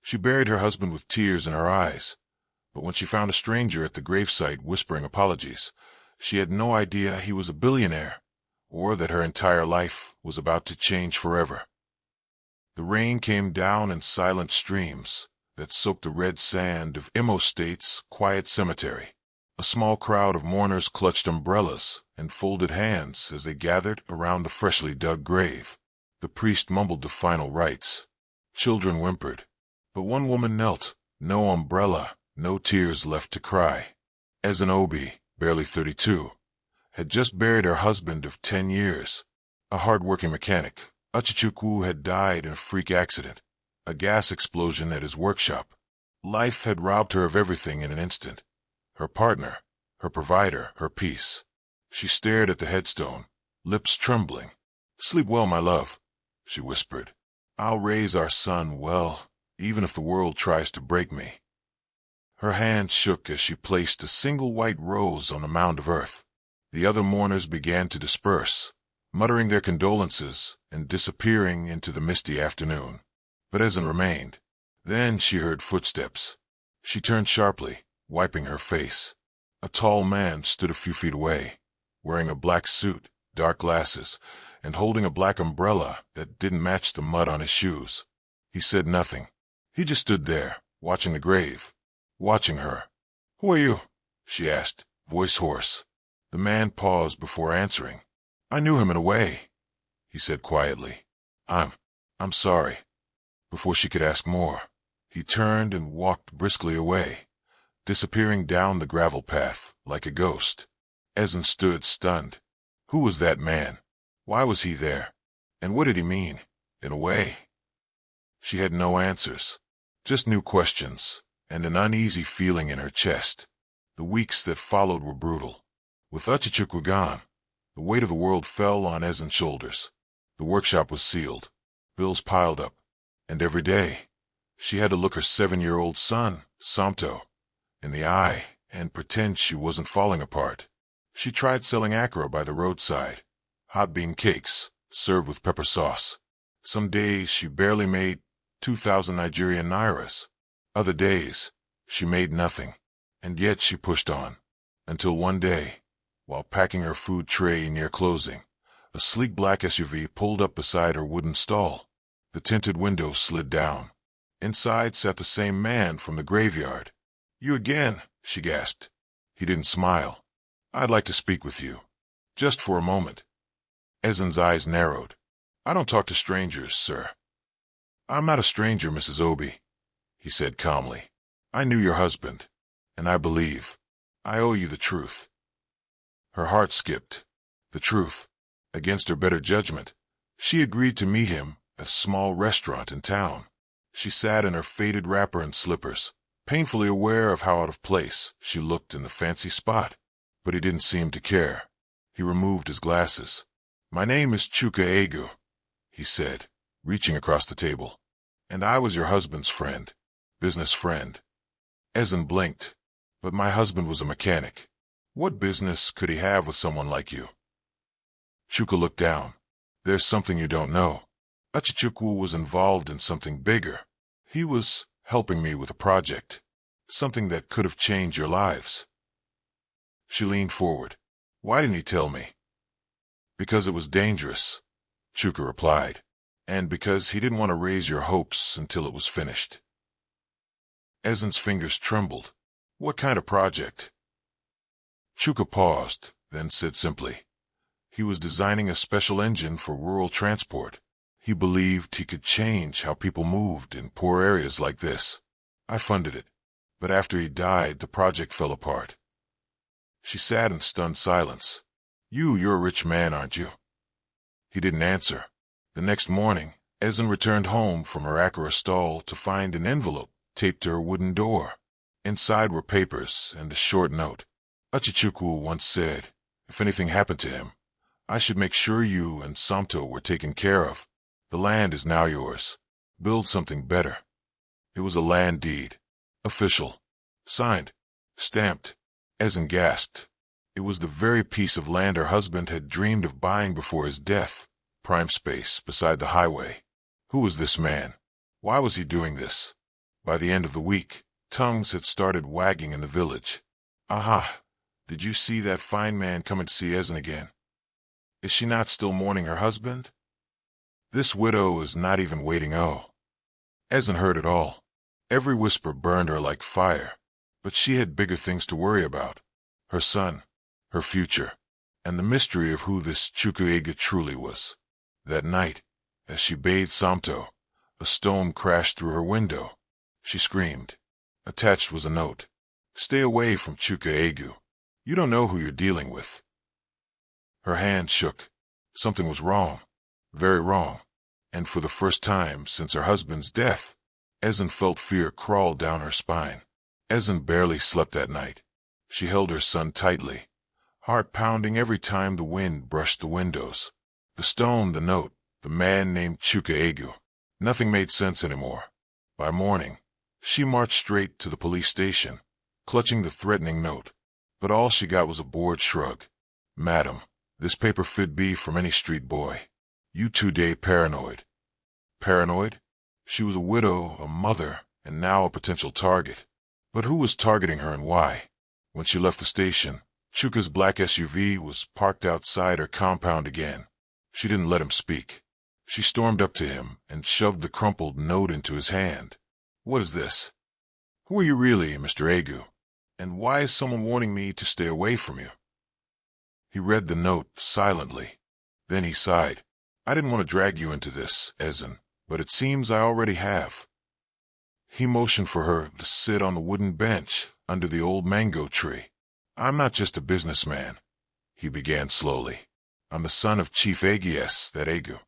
She buried her husband with tears in her eyes, but when she found a stranger at the gravesite whispering apologies, she had no idea he was a billionaire, or that her entire life was about to change forever. The rain came down in silent streams that soaked the red sand of Imo State's quiet cemetery. A small crowd of mourners clutched umbrellas and folded hands as they gathered around the freshly dug grave. The priest mumbled the final rites. Children whimpered, but one woman knelt, no umbrella, no tears left to cry. Ezinne, barely 32, had just buried her husband of 10 years, a hard-working mechanic. Achachukwu had died in a freak accident, a gas explosion at his workshop. Life had robbed her of everything in an instant. Her partner, her provider, her peace. She stared at the headstone, lips trembling. "Sleep well, my love," she whispered. "I'll raise our son well, even if the world tries to break me." Her hand shook as she placed a single white rose on the mound of earth. The other mourners began to disperse, muttering their condolences and disappearing into the misty afternoon. But Ezinne remained. Then she heard footsteps. She turned sharply, wiping her face. A tall man stood a few feet away, wearing a black suit, dark glasses, and holding a black umbrella that didn't match the mud on his shoes. He said nothing. He just stood there, watching the grave, watching her. "Who are you?" she asked, voice hoarse. The man paused before answering. "I knew him in a way," he said quietly. I'm sorry." Before she could ask more, he turned and walked briskly away, disappearing down the gravel path like a ghost. Ezinne stood stunned. Who was that man? Why was he there? And what did he mean, in a way? She had no answers, just new questions, and an uneasy feeling in her chest. The weeks that followed were brutal. With Achachukwu gone, the weight of the world fell on Ezinne's shoulders. The workshop was sealed, bills piled up, and every day she had to look her 7-year-old son, Samto, in the eye and pretend she wasn't falling apart. She tried selling akara by the roadside, hot bean cakes served with pepper sauce. Some days she barely made 2,000 Nigerian nairas. Other days she made nothing, and yet she pushed on, until one day, while packing her food tray near closing, a sleek black SUV pulled up beside her wooden stall. The tinted window slid down. Inside sat the same man from the graveyard. "You again," she gasped. He didn't smile. "I'd like to speak with you. Just for a moment." Ezinne's eyes narrowed. "I don't talk to strangers, sir." "I'm not a stranger, Mrs. Obi," he said calmly. "I knew your husband, and I believe I owe you the truth." Her heart skipped. The truth. Against her better judgment, she agreed to meet him at a small restaurant in town. She sat in her faded wrapper and slippers, painfully aware of how out of place she looked in the fancy spot. But he didn't seem to care. He removed his glasses. "My name is Chuka Egu," he said, reaching across the table. "And I was your husband's friend, business friend." Ezinne blinked. "But my husband was a mechanic. What business could he have with someone like you?" Chuka looked down. "There's something you don't know. Achachukwu was involved in something bigger. He was helping me with a project, something that could have changed your lives." She leaned forward. "Why didn't he tell me?" "Because it was dangerous," Chuka replied, "and because he didn't want to raise your hopes until it was finished." Ezinne's fingers trembled. "What kind of project?" Chuka paused, then said simply, "He was designing a special engine for rural transport. He believed he could change how people moved in poor areas like this. I funded it, but after he died, the project fell apart." She sat in stunned silence. You're a rich man, aren't you?" He didn't answer. The next morning, Ezinne returned home from her akara stall to find an envelope taped to her wooden door. Inside were papers and a short note. "Achachukwu once said, if anything happened to him, I should make sure you and Samto were taken care of. The land is now yours. Build something better." It was a land deed. Official. Signed. Stamped. Ezinne gasped. It was the very piece of land her husband had dreamed of buying before his death. Prime space beside the highway. Who was this man? Why was he doing this? By the end of the week, tongues had started wagging in the village. Aha! Did you see that fine man coming to see Ezinne again? Is she not still mourning her husband? This widow is not even waiting. Oh. Ezinne heard it all. Every whisper burned her like fire, but she had bigger things to worry about. Her son, her future, and the mystery of who this HowThe truly was. That night, as she bathed Samto, a stone crashed through her window. She screamed. Attached was a note. Stay away from HowThe. You don't know who you're dealing with. Her hand shook. Something was wrong. Very wrong. And for the first time since her husband's death, Ezinne felt fear crawl down her spine. Ezinne barely slept that night. She held her son tightly, heart pounding every time the wind brushed the windows. The stone, the note, the man named HowThe. Nothing made sense anymore. By morning, she marched straight to the police station, clutching the threatening note. But all she got was a bored shrug. Madam, this paper fit be from any street boy. You today paranoid. Paranoid? She was a widow, a mother, and now a potential target. But who was targeting her and why? When she left the station, HowThe's black SUV was parked outside her compound again. She didn't let him speak. She stormed up to him and shoved the crumpled note into his hand. What is this? Who are you really, Mr. Egu? And why is someone warning me to stay away from you? He read the note silently. Then he sighed. I didn't want to drag you into this, Ezinne, but it seems I already have. He motioned for her to sit on the wooden bench under the old mango tree. I'm not just a businessman, he began slowly. I'm the son of Chief Agies, that Egu,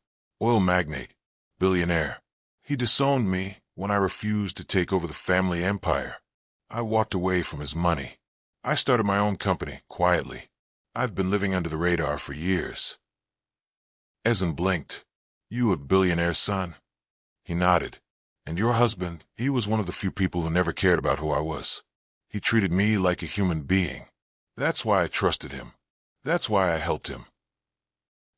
oil magnate, billionaire. He disowned me when I refused to take over the family empire. I walked away from his money. I started my own company, quietly. I've been living under the radar for years. Ezinne blinked. You a billionaire's son? He nodded. And your husband, he was one of the few people who never cared about who I was. He treated me like a human being. That's why I trusted him. That's why I helped him.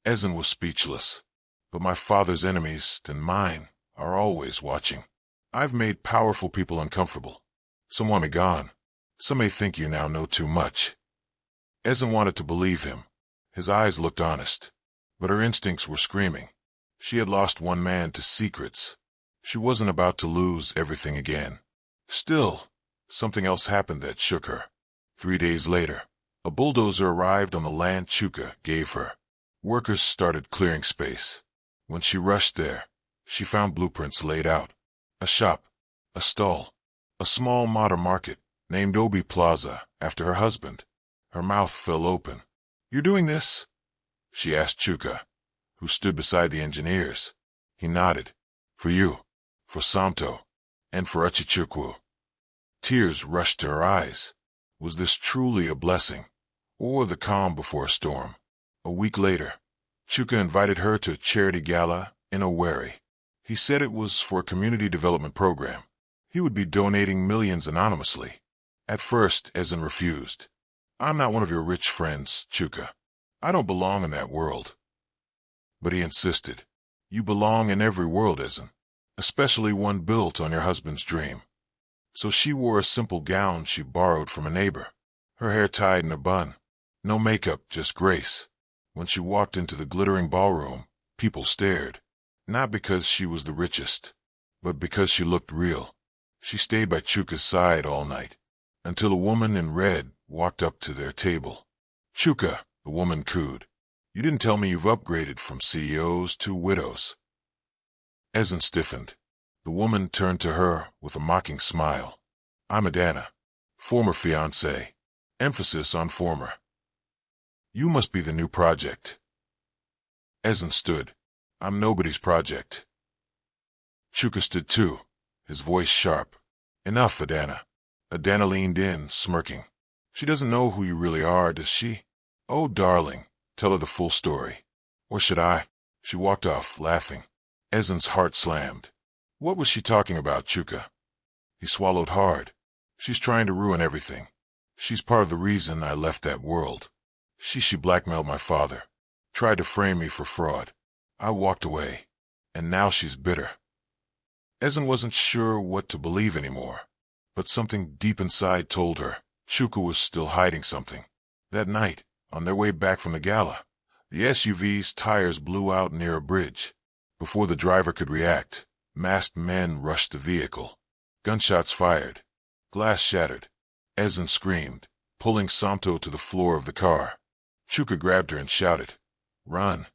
Ezinne was speechless. But my father's enemies, and mine, are always watching. I've made powerful people uncomfortable. Some want me gone. Some may think you now know too much. Ezinne wanted to believe him. His eyes looked honest. But her instincts were screaming. She had lost one man to secrets. She wasn't about to lose everything again. Still, something else happened that shook her. 3 days later, a bulldozer arrived on the land HowThe gave her. Workers started clearing space. When she rushed there, she found blueprints laid out. A shop, a stall, a small modern market named Obi Plaza after her husband. Her mouth fell open. You doing this? She asked HowThe, who stood beside the engineers. He nodded. For you, for Samto, and for Uchichukwu. Tears rushed to her eyes. Was this truly a blessing, or the calm before a storm? A week later, HowThe invited her to a charity gala in Owerri. He said it was for a community development program. He would be donating millions anonymously. At first, Ezinne refused. I'm not one of your rich friends, HowThe. I don't belong in that world. But he insisted. You belong in every world, Ezinne, especially one built on your husband's dream. So she wore a simple gown she borrowed from a neighbor, her hair tied in a bun. No makeup, just grace. When she walked into the glittering ballroom, people stared. Not because she was the richest, but because she looked real. She stayed by HowThe's side all night, until a woman in red walked up to their table. HowThe, the woman cooed. You didn't tell me you've upgraded from CEOs to widows. Ezinne stiffened. The woman turned to her with a mocking smile. I'm Adana, former fiancé. Emphasis on former. You must be the new project. Ezinne stood. I'm nobody's project. HowThe stood too, his voice sharp. Enough, Adana. Adana leaned in, smirking. She doesn't know who you really are, does she? Oh, darling, tell her the full story. Or should I? She walked off, laughing. Ezinne's heart slammed. What was she talking about, HowThe? He swallowed hard. She's trying to ruin everything. She's part of the reason I left that world. She blackmailed my father. Tried to frame me for fraud. I walked away. And now she's bitter. Ezinne wasn't sure what to believe anymore, but something deep inside told her Chuka was still hiding something. That night, on their way back from the gala, the SUV's tires blew out near a bridge. Before the driver could react, masked men rushed the vehicle. Gunshots fired. Glass shattered. Ezinne screamed, pulling Samto to the floor of the car. Chuka grabbed her and shouted, "Run!"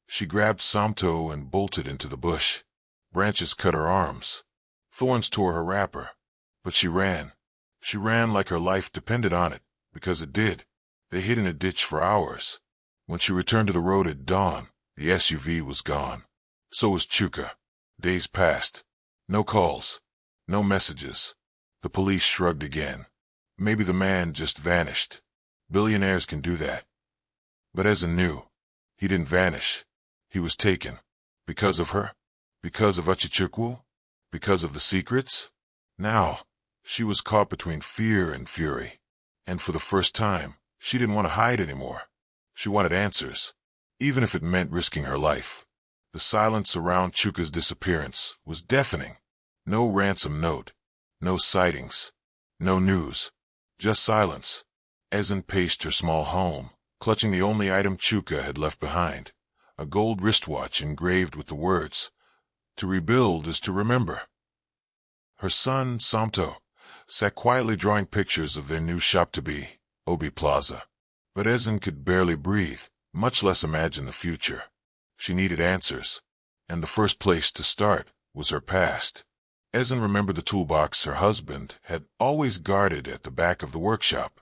She grabbed Samto and bolted into the bush. Branches cut her arms. Thorns tore her wrapper. But she ran. She ran like her life depended on it, because it did. They hid in a ditch for hours. When she returned to the road at dawn, the SUV was gone. So was Chuka. Days passed. No calls. No messages. The police shrugged again. Maybe the man just vanished. Billionaires can do that. But Ezinne knew. He didn't vanish. He was taken. Because of her? Because of Uchichukwu? Because of the secrets? Now, she was caught between fear and fury. And for the first time, she didn't want to hide anymore. She wanted answers, even if it meant risking her life. The silence around Chuka's disappearance was deafening. No ransom note. No sightings. No news. Just silence. Ezinne paced her small home, clutching the only item Chuka had left behind, a gold wristwatch engraved with the words, "To rebuild is to remember." Her son, Samto, sat quietly drawing pictures of their new shop-to-be, Obi Plaza. But Ezinne could barely breathe, much less imagine the future. She needed answers, and the first place to start was her past. Ezinne remembered the toolbox her husband had always guarded at the back of the workshop.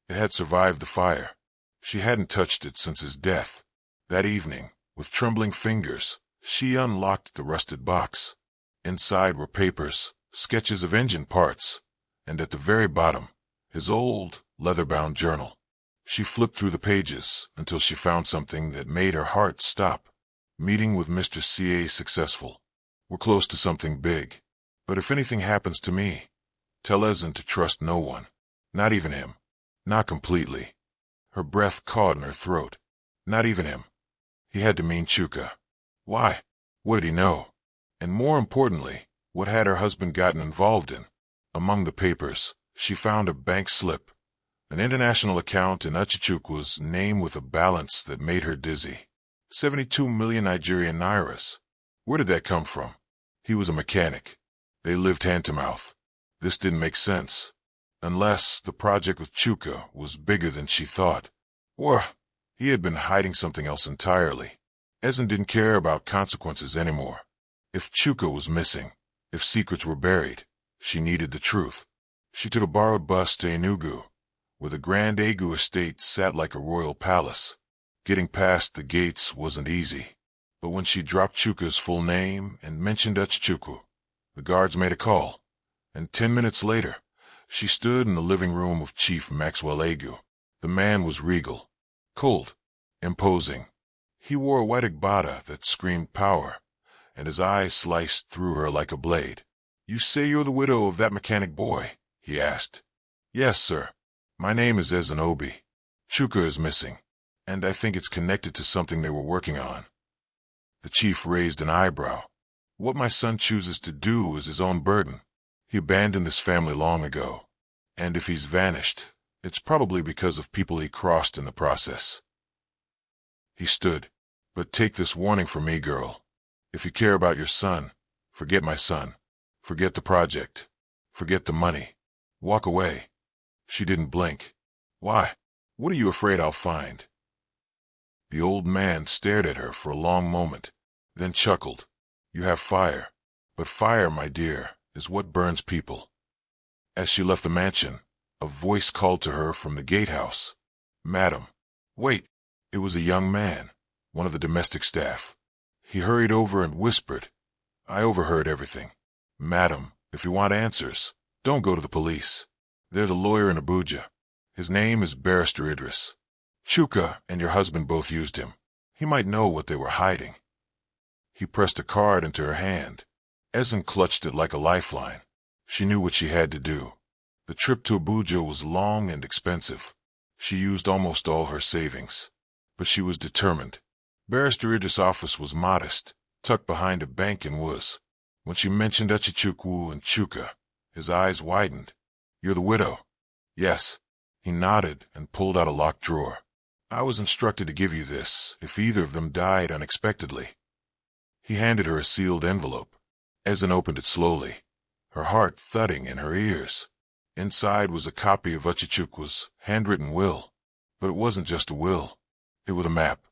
It had survived the fire. She hadn't touched it since his death. That evening, with trembling fingers, she unlocked the rusted box. Inside were papers, sketches of engine parts, and at the very bottom, his old, leather-bound journal. She flipped through the pages until she found something that made her heart stop. Meeting with Mr. C.A. successful. We're close to something big. But if anything happens to me, tell Ezinne to trust no one. Not even him. Not completely. Her breath caught in her throat. Not even him. He had to mean Chuka. Why? What did he know? And more importantly, what had her husband gotten involved in? Among the papers, she found a bank slip. An international account in Uchichukwu's name with a balance that made her dizzy. 72 million Nigerian nairas. Where did that come from? He was a mechanic. They lived hand-to-mouth. This didn't make sense. Unless the project with Chuka was bigger than she thought. Or he had been hiding something else entirely. Ezinne didn't care about consequences anymore. If Chuka was missing, if secrets were buried, she needed the truth. She took a borrowed bus to Enugu, where the Grand Egu estate sat like a royal palace. Getting past the gates wasn't easy. But when she dropped Chuka's full name and mentioned Uchichukwu, the guards made a call, and 10 minutes later, she stood in the living room of Chief Maxwell Egu. The man was regal, cold, imposing. He wore a white agbada that screamed power, and his eyes sliced through her like a blade. "You say you're the widow of that mechanic boy?" he asked. "Yes, sir. My name is Ezinne Obi. Chuka is missing, and I think it's connected to something they were working on." The chief raised an eyebrow. "What my son chooses to do is his own burden. He abandoned this family long ago, and if he's vanished, it's probably because of people he crossed in the process." He stood. "But take this warning from me, girl. If you care about your son, forget my son. Forget the project. Forget the money. Walk away." She didn't blink. "Why? What are you afraid I'll find?" The old man stared at her for a long moment, then chuckled. "You have fire, but fire, my dear, is what burns people." As she left the mansion, a voice called to her from the gatehouse. "Madam." "Wait." It was a young man, one of the domestic staff. He hurried over and whispered. "I overheard everything. Madam, if you want answers, don't go to the police. There's a lawyer in Abuja. His name is Barrister Idris. Chuka and your husband both used him. He might know what they were hiding." He pressed a card into her hand. Ezinne clutched it like a lifeline. She knew what she had to do. The trip to Abuja was long and expensive. She used almost all her savings. But she was determined. Barrister Idris' office was modest, tucked behind a bank in Woods. When she mentioned Uchichukwu and Chuka, his eyes widened. "You're the widow?" "Yes." He nodded and pulled out a locked drawer. "I was instructed to give you this if either of them died unexpectedly." He handed her a sealed envelope. Ezinne opened it slowly, her heart thudding in her ears. Inside was a copy of Uchichukwu's handwritten will. But it wasn't just a will. It was a map.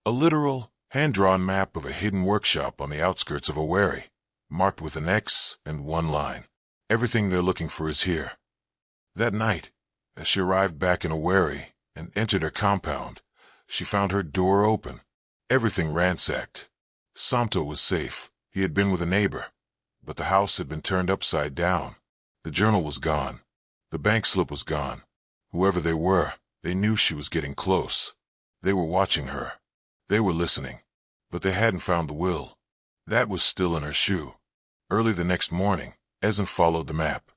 A literal, hand-drawn map of a hidden workshop on the outskirts of Owerri, marked with an X and one line. "Everything they're looking for is here." That night, as she arrived back in Owerri and entered her compound, she found her door open, everything ransacked. Samto was safe. He had been with a neighbor, but the house had been turned upside down. The journal was gone. The bank slip was gone. Whoever they were, they knew she was getting close. They were watching her. They were listening. But they hadn't found the will. That was still in her shoe. Early the next morning, Ezinne followed the map.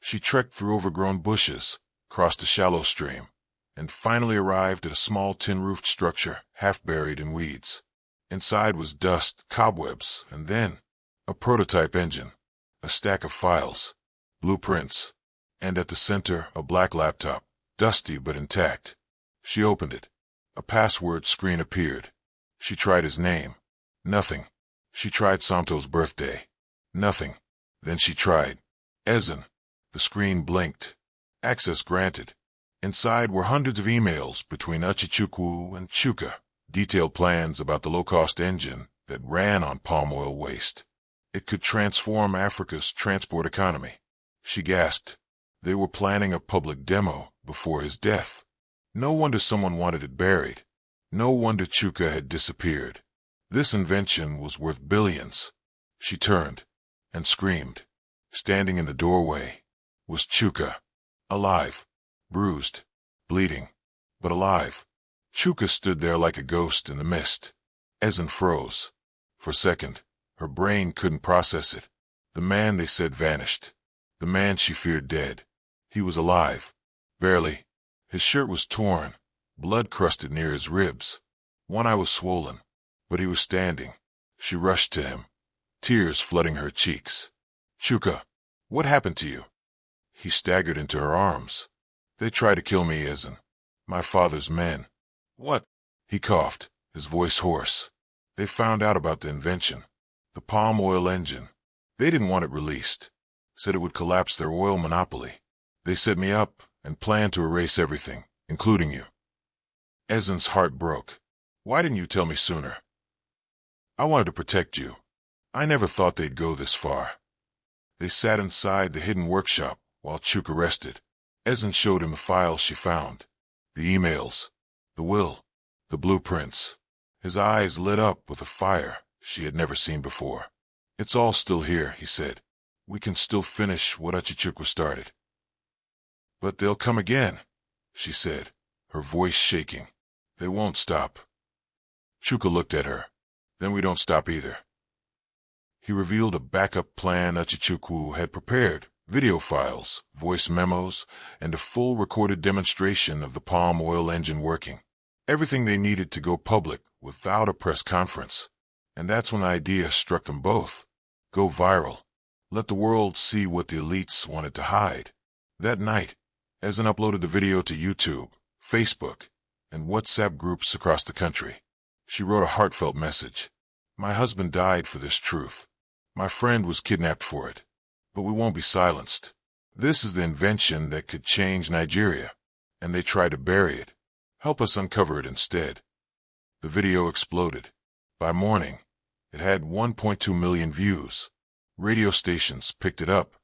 She trekked through overgrown bushes, crossed a shallow stream, and finally arrived at a small tin-roofed structure half buried in weeds. Inside was dust, cobwebs, and then a prototype engine, a stack of files, blueprints, and at the center a black laptop, dusty but intact. She opened it. A password screen appeared. She tried his name. Nothing. She tried Samto's birthday. Nothing. Then she tried Ezinne. The screen blinked. Access granted. Inside were hundreds of emails between Uchichukwu and Chuka, detailed plans about the low-cost engine that ran on palm oil waste. It could transform Africa's transport economy. She gasped. They were planning a public demo before his death. No wonder someone wanted it buried. No wonder Chuka had disappeared. This invention was worth billions. She turned and screamed. Standing in the doorway was Chuka. Alive. Bruised. Bleeding. But alive. Chuka stood there like a ghost in the mist. Ezinne froze. For a second, her brain couldn't process it. The man they said vanished. The man she feared dead. He was alive. Barely. His shirt was torn, blood crusted near his ribs. One eye was swollen, but he was standing. She rushed to him, tears flooding her cheeks. "Chuka, what happened to you?" He staggered into her arms. "They tried to kill me, Ezinne. My father's men." "What?" He coughed, his voice hoarse. "They found out about the invention. The palm oil engine. They didn't want it released. Said it would collapse their oil monopoly. They set me up and planned to erase everything, including you." Ezinne's heart broke. "Why didn't you tell me sooner?" "I wanted to protect you. I never thought they'd go this far." They sat inside the hidden workshop while Chuka rested. Ezinne showed him the files she found. The emails, the will, the blueprints. His eyes lit up with a fire she had never seen before. "It's all still here," he said. "We can still finish what Uchichukwu started." "But they'll come again," she said, her voice shaking. "They won't stop." Chuka looked at her. "Then we don't stop either." He revealed a backup plan Uchichukwu had prepared, video files, voice memos, and a full recorded demonstration of the palm oil engine working. Everything they needed to go public without a press conference. And that's when the idea struck them both. Go viral. Let the world see what the elites wanted to hide. That night, Ezinne uploaded the video to YouTube, Facebook, and WhatsApp groups across the country. She wrote a heartfelt message. "My husband died for this truth. My friend was kidnapped for it. But we won't be silenced. This is the invention that could change Nigeria, and they tried to bury it. Help us uncover it instead." The video exploded. By morning, it had 1.2 million views. Radio stations picked it up.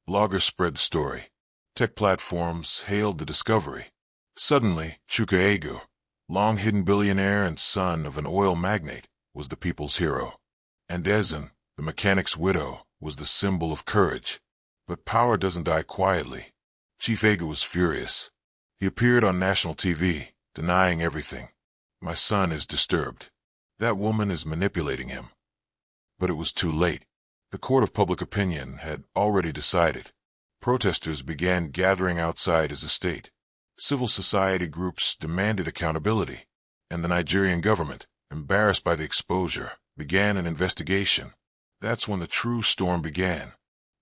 Bloggers spread the story. Tech platforms hailed the discovery. Suddenly, Chuka Egu, long-hidden billionaire and son of an oil magnate, was the people's hero. And Ezinne, the mechanic's widow, was the symbol of courage. But power doesn't die quietly. Chief Egu was furious. He appeared on national TV, denying everything. "My son is disturbed. That woman is manipulating him." But it was too late. The court of public opinion had already decided. Protesters began gathering outside his estate. Civil society groups demanded accountability, and the Nigerian government, embarrassed by the exposure, began an investigation. That's when the true storm began.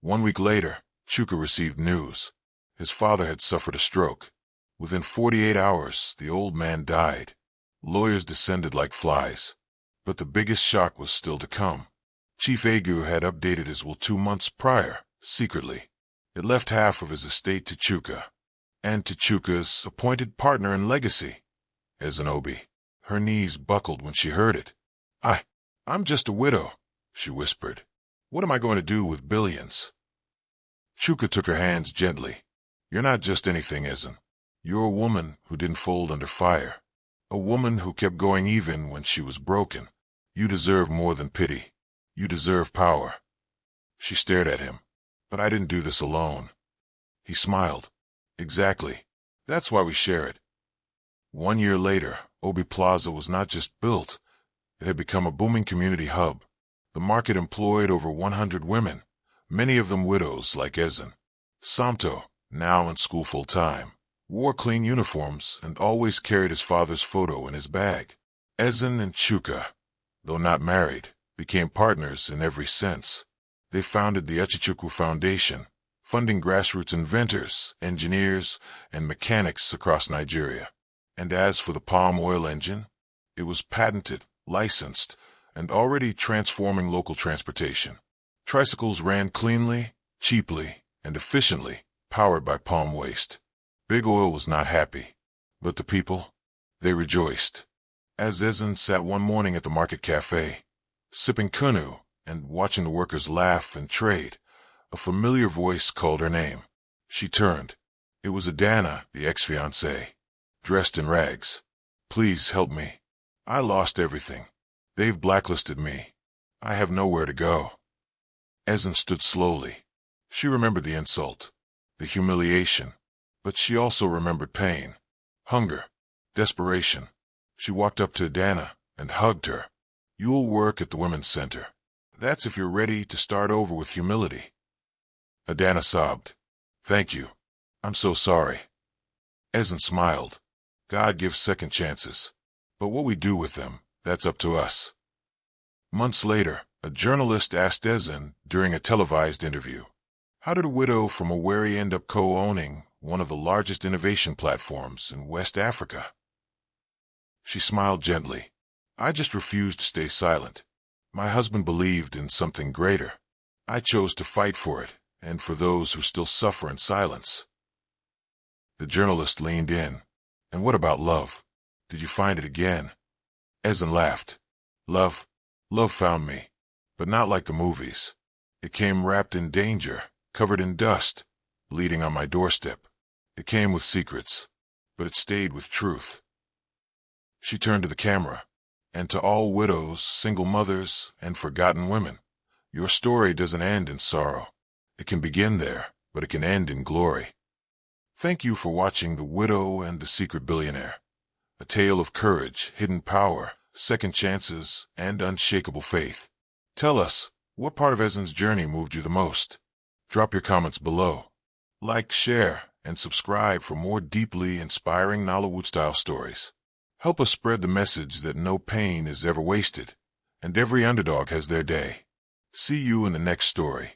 1 week later, Chuka received news. His father had suffered a stroke. Within 48 hours, the old man died. Lawyers descended like flies. But the biggest shock was still to come. Chief Egu had updated his will 2 months prior, secretly. It left half of his estate to Chuka, and to Chuka's appointed partner in legacy, Ezinne. Her knees buckled when she heard it. I'm just a widow, she whispered. What am I going to do with billions? Chuka took her hands gently. You're not just anything, Ezinne. You're a woman who didn't fold under fire. A woman who kept going even when she was broken. You deserve more than pity. You deserve power. She stared at him. But I didn't do this alone. He smiled. Exactly. That's why we share it. 1 year later, Obi Plaza was not just built. It had become a booming community hub. The market employed over 100 women, many of them widows like Ezinne. Samto, now in school full-time, wore clean uniforms and always carried his father's photo in his bag. Ezinne and Chuka, though not married, became partners in every sense. They founded the Echichukwu Foundation, funding grassroots inventors, engineers, and mechanics across Nigeria. And as for the palm oil engine, it was patented, licensed, and already transforming local transportation. Tricycles ran cleanly, cheaply, and efficiently, powered by palm waste. Big Oil was not happy, but the people, they rejoiced. As Ezinne sat one morning at the market cafe, sipping kunu and watching the workers laugh and trade, a familiar voice called her name. She turned. It was Adana, the ex-fiancée, dressed in rags. Please help me. I lost everything. They've blacklisted me. I have nowhere to go. Ezinne stood slowly. She remembered the insult, the humiliation, but she also remembered pain, hunger, desperation. She walked up to Adana and hugged her. You'll work at the Women's Center. That's if you're ready to start over with humility. Adana sobbed. Thank you. I'm so sorry. Ezinne smiled. God gives second chances. But what we do with them, that's up to us. Months later, a journalist asked Ezinne during a televised interview, how did a widow from Owerri end up co-owning one of the largest innovation platforms in West Africa? She smiled gently. I just refused to stay silent. My husband believed in something greater. I chose to fight for it, and for those who still suffer in silence. The journalist leaned in. And what about love? Did you find it again? Ezinne laughed. Love found me, but not like the movies. It came wrapped in danger, covered in dust, bleeding on my doorstep. It came with secrets, but it stayed with truth. She turned to the camera. And to all widows, single mothers, and forgotten women, your story doesn't end in sorrow. It can begin there, but it can end in glory. Thank you for watching The Widow and the Secret Billionaire, a tale of courage, hidden power, second chances, and unshakable faith. Tell us, what part of Ezinne's journey moved you the most? Drop your comments below. Like, share, and subscribe for more deeply inspiring Nollywood-style stories. Help us spread the message that no pain is ever wasted, and every underdog has their day. See you in the next story.